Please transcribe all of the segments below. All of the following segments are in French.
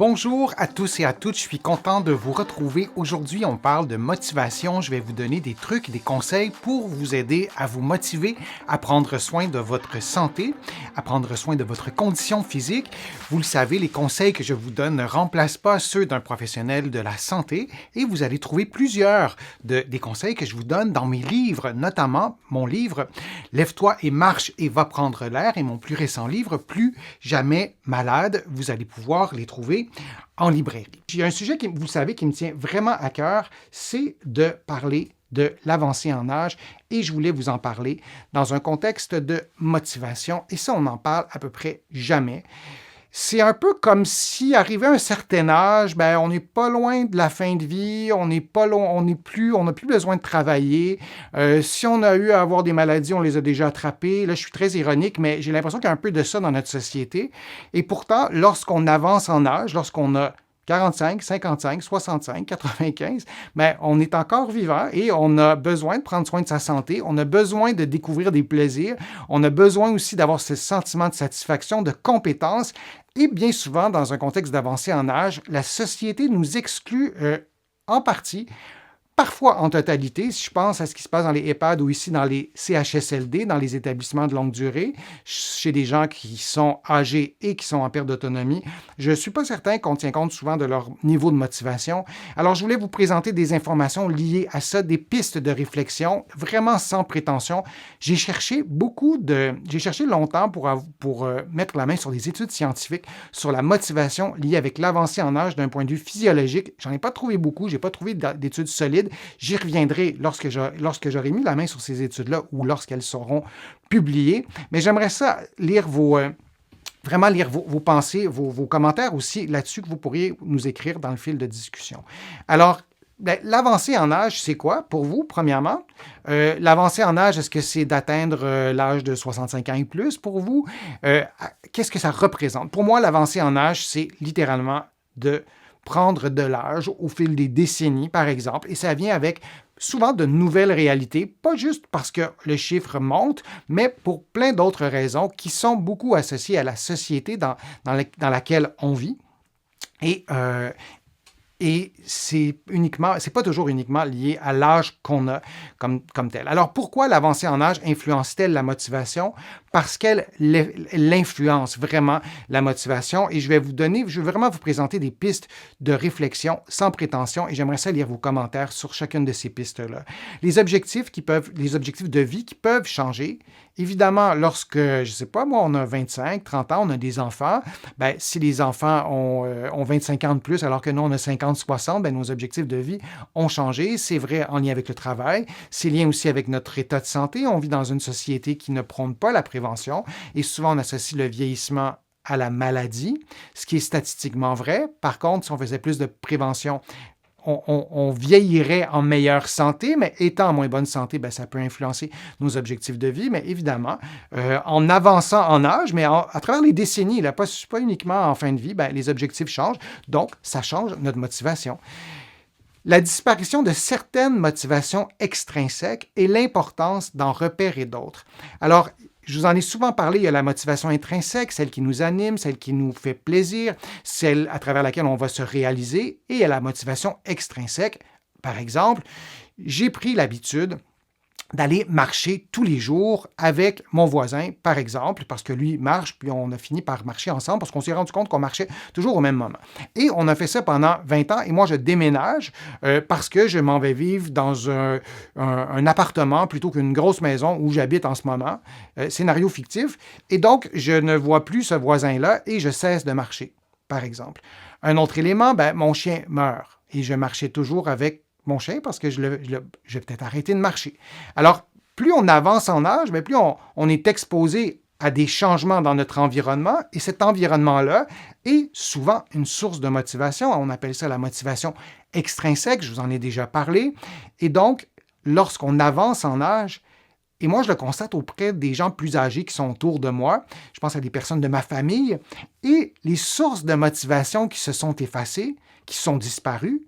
Bonjour à tous et à toutes, je suis content de vous retrouver. Aujourd'hui, on parle de motivation. Je vais vous donner des trucs, des conseils pour vous aider à vous motiver, à prendre soin de votre santé, à prendre soin de votre condition physique. Vous le savez, les conseils que je vous donne ne remplacent pas ceux d'un professionnel de la santé et vous allez trouver plusieurs des conseils que je vous donne dans mes livres, notamment mon livre « Lève-toi et marche et va prendre l'air » et mon plus récent livre « Plus jamais malade ». Vous allez pouvoir les trouver en librairie. Il y a un sujet, vous savez, qui me tient vraiment à cœur, c'est de parler de l'avancée en âge et je voulais vous en parler dans un contexte de motivation et ça, on n'en parle à peu près jamais. C'est un peu comme si, arrivé à un certain âge, on n'est pas loin de la fin de vie, on n'est pas loin, on n'a plus besoin de travailler. Si on a eu à avoir des maladies, on les a déjà attrapées. Là, je suis très ironique, mais j'ai l'impression qu'il y a un peu de ça dans notre société. Et pourtant, lorsqu'on avance en âge, lorsqu'on a 45, 55, 65, 95, on est encore vivant et on a besoin de prendre soin de sa santé, on a besoin de découvrir des plaisirs, on a besoin aussi d'avoir ce sentiment de satisfaction, de compétence. Et bien souvent, dans un contexte d'avancée en âge, la société nous exclut en partie, parfois en totalité, si je pense à ce qui se passe dans les EHPAD ou ici dans les CHSLD, dans les établissements de longue durée, chez des gens qui sont âgés et qui sont en perte d'autonomie, je ne suis pas certain qu'on tient compte souvent de leur niveau de motivation. Alors, je voulais vous présenter des informations liées à ça, des pistes de réflexion, vraiment sans prétention. J'ai cherché longtemps pour mettre la main sur des études scientifiques sur la motivation liée avec l'avancée en âge d'un point de vue physiologique. J'en ai pas trouvé beaucoup, j'ai pas trouvé d'études solides. J'y reviendrai lorsque j'aurai mis la main sur ces études-là ou lorsqu'elles seront publiées. Mais j'aimerais ça lire vos pensées, vos commentaires aussi là-dessus que vous pourriez nous écrire dans le fil de discussion. Alors, l'avancée en âge, c'est quoi pour vous, premièrement? L'avancée en âge, est-ce que c'est d'atteindre l'âge de 65 ans et plus pour vous? Qu'est-ce que ça représente? Pour moi, l'avancée en âge, c'est littéralement de prendre de l'âge au fil des décennies, par exemple, et ça vient avec souvent de nouvelles réalités, pas juste parce que le chiffre monte, mais pour plein d'autres raisons qui sont beaucoup associées à la société dans laquelle on vit. Et c'est pas toujours uniquement lié à l'âge qu'on a comme tel. Alors, pourquoi l'avancée en âge influence-t-elle la motivation? Parce qu'elle influence vraiment la motivation. Et je vais vraiment vous présenter des pistes de réflexion sans prétention et j'aimerais ça lire vos commentaires sur chacune de ces pistes-là. Les objectifs de vie qui peuvent changer. Évidemment, lorsque, je sais pas, moi, on a 25, 30 ans, on a des enfants, si les enfants ont 25 ans de plus alors que nous, on a 50, 60, nos objectifs de vie ont changé. C'est vrai en lien avec le travail. C'est lié aussi avec notre état de santé. On vit dans une société qui ne prône pas la prévention et souvent on associe le vieillissement à la maladie, ce qui est statistiquement vrai. Par contre, si on faisait plus de prévention, on vieillirait en meilleure santé, mais étant en moins bonne santé, ça peut influencer nos objectifs de vie. Mais évidemment, en avançant en âge, mais à travers les décennies, là, pas uniquement en fin de vie, les objectifs changent. Donc, ça change notre motivation. La disparition de certaines motivations extrinsèques et l'importance d'en repérer d'autres. Alors, je vous en ai souvent parlé, il y a la motivation intrinsèque, celle qui nous anime, celle qui nous fait plaisir, celle à travers laquelle on va se réaliser, et il y a la motivation extrinsèque. Par exemple, j'ai pris l'habitude d'aller marcher tous les jours avec mon voisin, par exemple, parce que lui marche, puis on a fini par marcher ensemble, parce qu'on s'est rendu compte qu'on marchait toujours au même moment. Et on a fait ça pendant 20 ans, et moi, je déménage parce que je m'en vais vivre dans un appartement plutôt qu'une grosse maison où j'habite en ce moment. Scénario fictif. Et donc, je ne vois plus ce voisin-là et je cesse de marcher, par exemple. Un autre élément, mon chien meurt, et je marchais toujours avec mon chien parce que je vais peut-être arrêter de marcher. Alors, plus on avance en âge, plus on est exposé à des changements dans notre environnement et cet environnement-là est souvent une source de motivation. On appelle ça la motivation extrinsèque, je vous en ai déjà parlé. Et donc, lorsqu'on avance en âge, et moi je le constate auprès des gens plus âgés qui sont autour de moi, je pense à des personnes de ma famille, et les sources de motivation qui se sont effacées, qui sont disparues,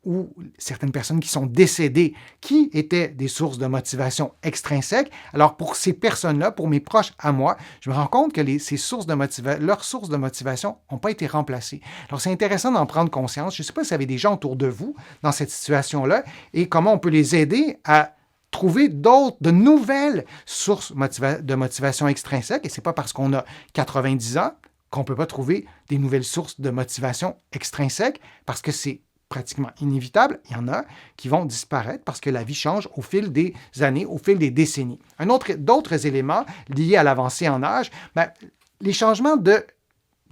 ou certaines personnes qui sont décédées, qui étaient des sources de motivation extrinsèques. Alors, pour ces personnes-là, pour mes proches à moi, je me rends compte que leurs sources de motivation n'ont pas été remplacées. Alors, c'est intéressant d'en prendre conscience. Je ne sais pas si vous avez des gens autour de vous dans cette situation-là et comment on peut les aider à trouver de nouvelles sources de motivation extrinsèque. Et ce n'est pas parce qu'on a 90 ans qu'on ne peut pas trouver des nouvelles sources de motivation extrinsèque, parce que c'est pratiquement inévitable. Il y en a qui vont disparaître parce que la vie change au fil des années, au fil des décennies. D'autres éléments liés à l'avancée en âge, les changements de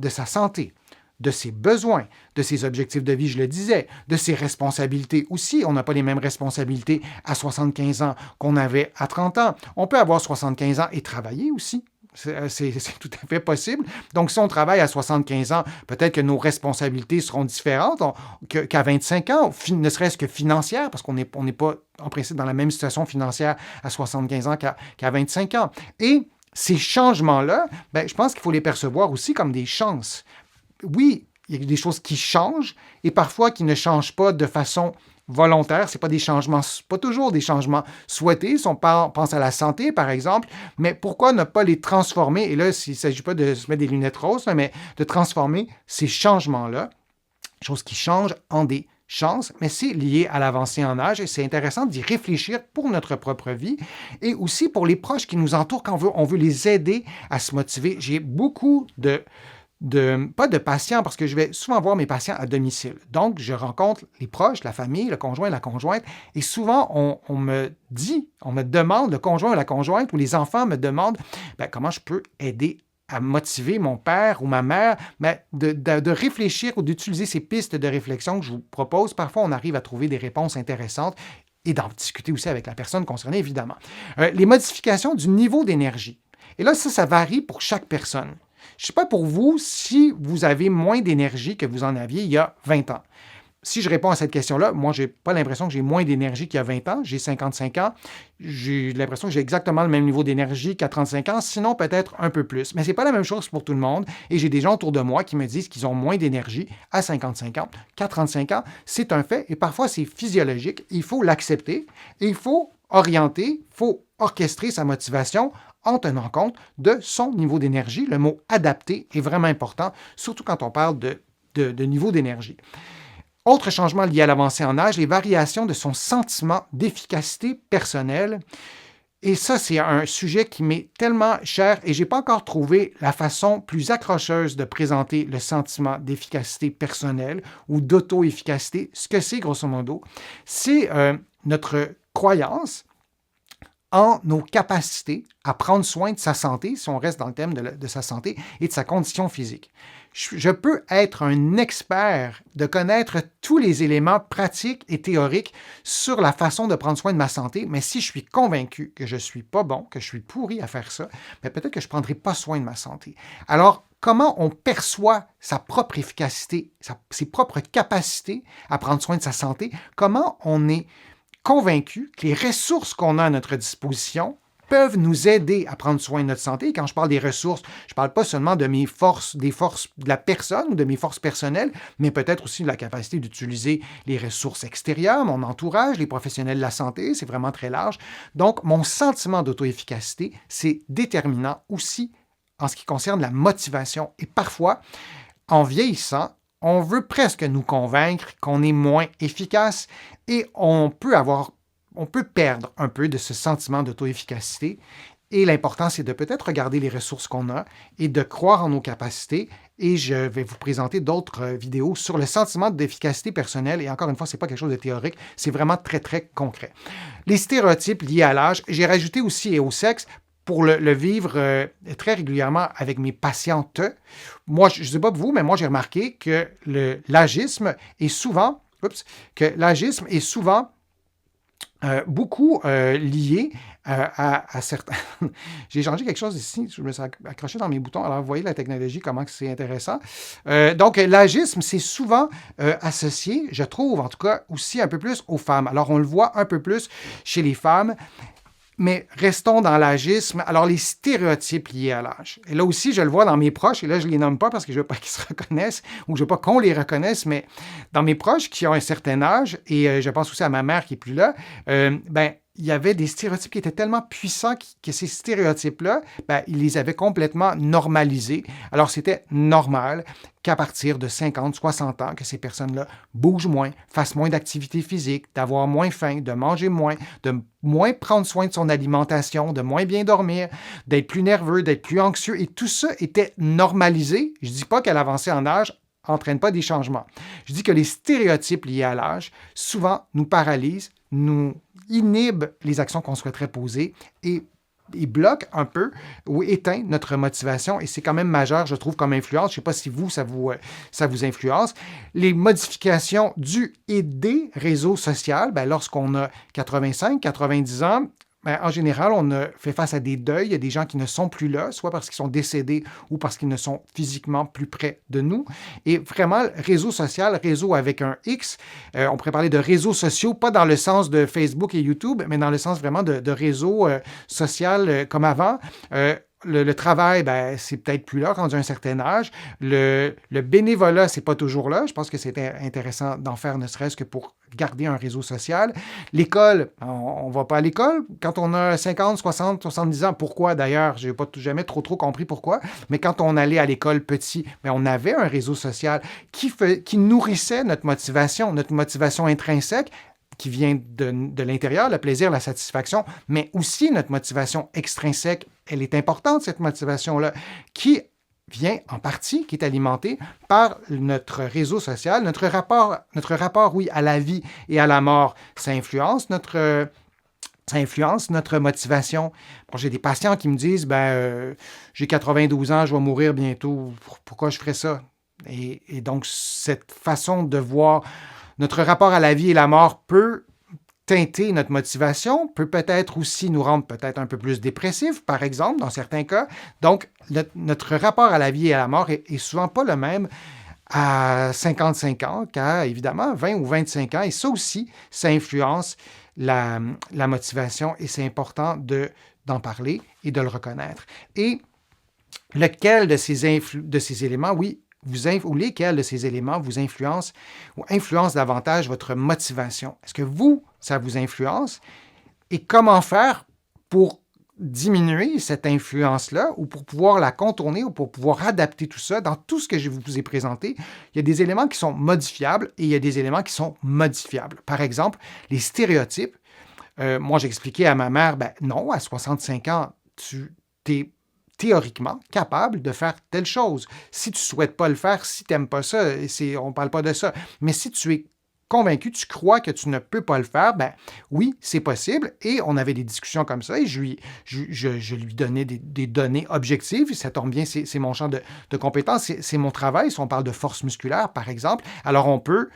sa santé, de ses besoins, de ses objectifs de vie, je le disais, de ses responsabilités aussi. On n'a pas les mêmes responsabilités à 75 ans qu'on avait à 30 ans. On peut avoir 75 ans et travailler aussi. C'est tout à fait possible. Donc, si on travaille à 75 ans, peut-être que nos responsabilités seront différentes qu'à 25 ans, ne serait-ce que financières, parce qu'on n'est pas en principe dans la même situation financière à 75 ans qu'à 25 ans. Et ces changements-là, je pense qu'il faut les percevoir aussi comme des chances. Oui, il y a des choses qui changent et parfois qui ne changent pas de façon volontaire. Ce n'est pas toujours des changements souhaités. Si on pense à la santé, par exemple, mais pourquoi ne pas les transformer? Et là, il ne s'agit pas de se mettre des lunettes roses, mais de transformer ces changements-là, choses qui changent, en des chances, mais c'est lié à l'avancée en âge et c'est intéressant d'y réfléchir pour notre propre vie et aussi pour les proches qui nous entourent quand on veut les aider à se motiver. J'ai beaucoup pas de patients, parce que je vais souvent voir mes patients à domicile. Donc, je rencontre les proches, la famille, le conjoint, la conjointe, et souvent, on me demande, le conjoint ou la conjointe, ou les enfants me demandent comment je peux aider à motiver mon père ou ma mère, de réfléchir ou d'utiliser ces pistes de réflexion que je vous propose. Parfois, on arrive à trouver des réponses intéressantes et d'en discuter aussi avec la personne concernée, évidemment. Les modifications du niveau d'énergie. Et là, ça varie pour chaque personne. Je ne sais pas pour vous si vous avez moins d'énergie que vous en aviez il y a 20 ans. Si je réponds à cette question-là, moi, je n'ai pas l'impression que j'ai moins d'énergie qu'il y a 20 ans. J'ai 55 ans. J'ai l'impression que j'ai exactement le même niveau d'énergie qu'à 35 ans, sinon peut-être un peu plus. Mais ce n'est pas la même chose pour tout le monde. Et j'ai des gens autour de moi qui me disent qu'ils ont moins d'énergie à 55 ans qu'à 35 ans. C'est un fait et parfois c'est physiologique. Il faut l'accepter et il faut orienter, il faut orchestrer sa motivation en tenant compte de son niveau d'énergie. Le mot « adapter » est vraiment important, surtout quand on parle de niveau d'énergie. Autre changement lié à l'avancée en âge, les variations de son sentiment d'efficacité personnelle. Et ça, c'est un sujet qui m'est tellement cher et je n'ai pas encore trouvé la façon plus accrocheuse de présenter le sentiment d'efficacité personnelle ou d'auto-efficacité. Ce que c'est, grosso modo, c'est notre croyance en nos capacités à prendre soin de sa santé, si on reste dans le thème de sa santé, et de sa condition physique. Je peux être un expert de connaître tous les éléments pratiques et théoriques sur la façon de prendre soin de ma santé, mais si je suis convaincu que je ne suis pas bon, que je suis pourri à faire ça, peut-être que je ne prendrai pas soin de ma santé. Alors, comment on perçoit sa propre efficacité, ses propres capacités à prendre soin de sa santé, comment on est convaincu que les ressources qu'on a à notre disposition peuvent nous aider à prendre soin de notre santé. Et quand je parle des ressources, je ne parle pas seulement de des forces de la personne ou de mes forces personnelles, mais peut-être aussi de la capacité d'utiliser les ressources extérieures, mon entourage, les professionnels de la santé, c'est vraiment très large. Donc, mon sentiment d'auto-efficacité, c'est déterminant aussi en ce qui concerne la motivation. Et parfois, en vieillissant, on veut presque nous convaincre qu'on est moins efficace et on peut perdre un peu de ce sentiment d'auto-efficacité. Et l'important, c'est de peut-être regarder les ressources qu'on a et de croire en nos capacités. Et je vais vous présenter d'autres vidéos sur le sentiment d'efficacité personnelle. Et encore une fois, ce n'est pas quelque chose de théorique, c'est vraiment très, très concret. Les stéréotypes liés à l'âge, j'ai rajouté aussi et au sexe, pour le vivre très régulièrement avec mes patientes. Moi, je ne sais pas vous, mais moi, j'ai remarqué que l'agisme est souvent beaucoup lié à certains... J'ai changé quelque chose ici, je me suis accroché dans mes boutons. Alors, vous voyez la technologie, comment c'est intéressant. Donc, l'agisme, c'est souvent associé, je trouve, en tout cas, aussi un peu plus aux femmes. Alors, on le voit un peu plus chez les femmes. Mais restons dans l'âgisme. Alors, les stéréotypes liés à l'âge. Et là aussi, je le vois dans mes proches, et là, je ne les nomme pas parce que je ne veux pas qu'ils se reconnaissent ou je ne veux pas qu'on les reconnaisse, mais dans mes proches qui ont un certain âge, et je pense aussi à ma mère qui n'est plus là, il y avait des stéréotypes qui étaient tellement puissants que ces stéréotypes-là, ils les avaient complètement normalisés. Alors, c'était normal qu'à partir de 50, 60 ans, que ces personnes-là bougent moins, fassent moins d'activité physique, d'avoir moins faim, de manger moins, de moins prendre soin de son alimentation, de moins bien dormir, d'être plus nerveux, d'être plus anxieux. Et tout ça était normalisé. Je ne dis pas qu'à l'avancée en âge n'entraîne pas des changements. Je dis que les stéréotypes liés à l'âge, souvent, nous paralysent, nous inhibent les actions qu'on souhaiterait poser et bloque un peu ou éteint notre motivation et c'est quand même majeur, je trouve, comme influence. Je ne sais pas si ça vous influence. Les modifications du et des réseaux sociaux, lorsqu'on a 85, 90 ans, en général, on a fait face à des deuils. Il y a des gens qui ne sont plus là, soit parce qu'ils sont décédés ou parce qu'ils ne sont physiquement plus près de nous. Et vraiment, réseau social, réseau avec un X, on pourrait parler de réseaux sociaux, pas dans le sens de Facebook et YouTube, mais dans le sens vraiment de réseau social comme avant. Le travail, c'est peut-être plus là, rendu à un certain âge. Le bénévolat, c'est pas toujours là. Je pense que c'était intéressant d'en faire, ne serait-ce que pour garder un réseau social. L'école, on ne va pas à l'école. Quand on a 50, 60, 70 ans, pourquoi d'ailleurs? Je n'ai pas jamais trop compris pourquoi. Mais quand on allait à l'école petit, on avait un réseau social qui nourrissait notre motivation intrinsèque, qui vient de l'intérieur, le plaisir, la satisfaction, mais aussi notre motivation extrinsèque. Elle est importante, cette motivation-là, qui vient en partie, qui est alimentée par notre réseau social, notre rapport, oui, à la vie et à la mort. Ça influence notre motivation. Bon, j'ai des patients qui me disent, j'ai 92 ans, je vais mourir bientôt, pourquoi je ferais ça? Et donc, cette façon de voir notre rapport à la vie et la mort peut teinter notre motivation, peut peut-être aussi nous rendre peut-être un peu plus dépressifs, par exemple, dans certains cas. Donc, notre rapport à la vie et à la mort est souvent pas le même à 55 ans qu'à, évidemment, 20 ou 25 ans. Et ça aussi, ça influence la motivation et c'est important d'en parler et de le reconnaître. Et lequel de ces éléments, oui, ou lesquels de ces éléments vous influencent ou influencent davantage votre motivation? Est-ce que ça vous influence? Et comment faire pour diminuer cette influence-là ou pour pouvoir la contourner ou pour pouvoir adapter tout ça dans tout ce que je vous ai présenté? Il y a des éléments qui sont modifiables et il y a des éléments qui sont modifiables. Par exemple, les stéréotypes. Moi, j'expliquais à ma mère, non, à 65 ans, tu t'es théoriquement capable de faire telle chose. Si tu ne souhaites pas le faire, si tu n'aimes pas ça, on ne parle pas de ça. Mais si tu es convaincu, tu crois que tu ne peux pas le faire, oui, c'est possible. Et on avait des discussions comme ça et je lui donnais des données objectives. Ça tombe bien, c'est mon champ de compétences, c'est mon travail. Si on parle de force musculaire, par exemple, alors on peut...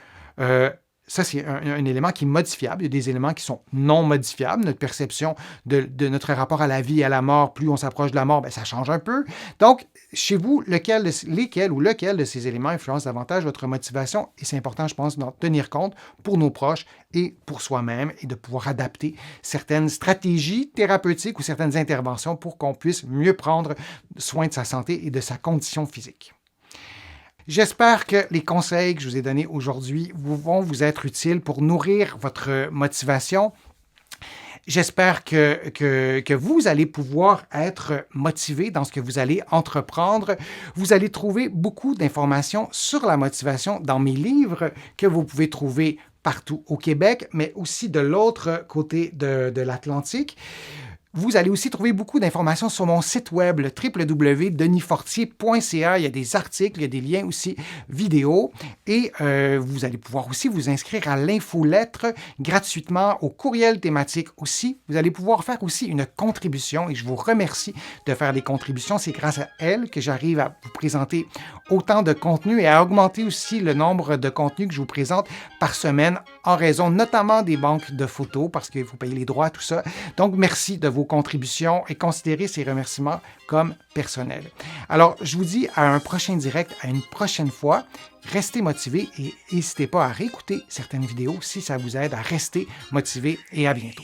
ça, c'est un élément qui est modifiable. Il y a des éléments qui sont non modifiables. Notre perception de notre rapport à la vie et à la mort, plus on s'approche de la mort, ça change un peu. Donc, chez vous, lequel de ces éléments influence davantage votre motivation? Et c'est important, je pense, d'en tenir compte pour nos proches et pour soi-même et de pouvoir adapter certaines stratégies thérapeutiques ou certaines interventions pour qu'on puisse mieux prendre soin de sa santé et de sa condition physique. J'espère que les conseils que je vous ai donnés aujourd'hui vont vous être utiles pour nourrir votre motivation. J'espère que vous allez pouvoir être motivé dans ce que vous allez entreprendre. Vous allez trouver beaucoup d'informations sur la motivation dans mes livres que vous pouvez trouver partout au Québec, mais aussi de l'autre côté de l'Atlantique. Vous allez aussi trouver beaucoup d'informations sur mon site web, le www.denisfortier.ca. Il y a des articles, il y a des liens aussi vidéo. Et vous allez pouvoir aussi vous inscrire à l'infolettre gratuitement, au courriel thématique aussi. Vous allez pouvoir faire aussi une contribution et je vous remercie de faire des contributions. C'est grâce à elles que j'arrive à vous présenter autant de contenu et à augmenter aussi le nombre de contenus que je vous présente par semaine en raison notamment des banques de photos parce qu'il faut payer les droits, tout ça. Donc, merci de vos contributions et considérez ces remerciements comme personnels. Alors, je vous dis à un prochain direct, à une prochaine fois. Restez motivés et n'hésitez pas à réécouter certaines vidéos si ça vous aide à rester motivé et à bientôt.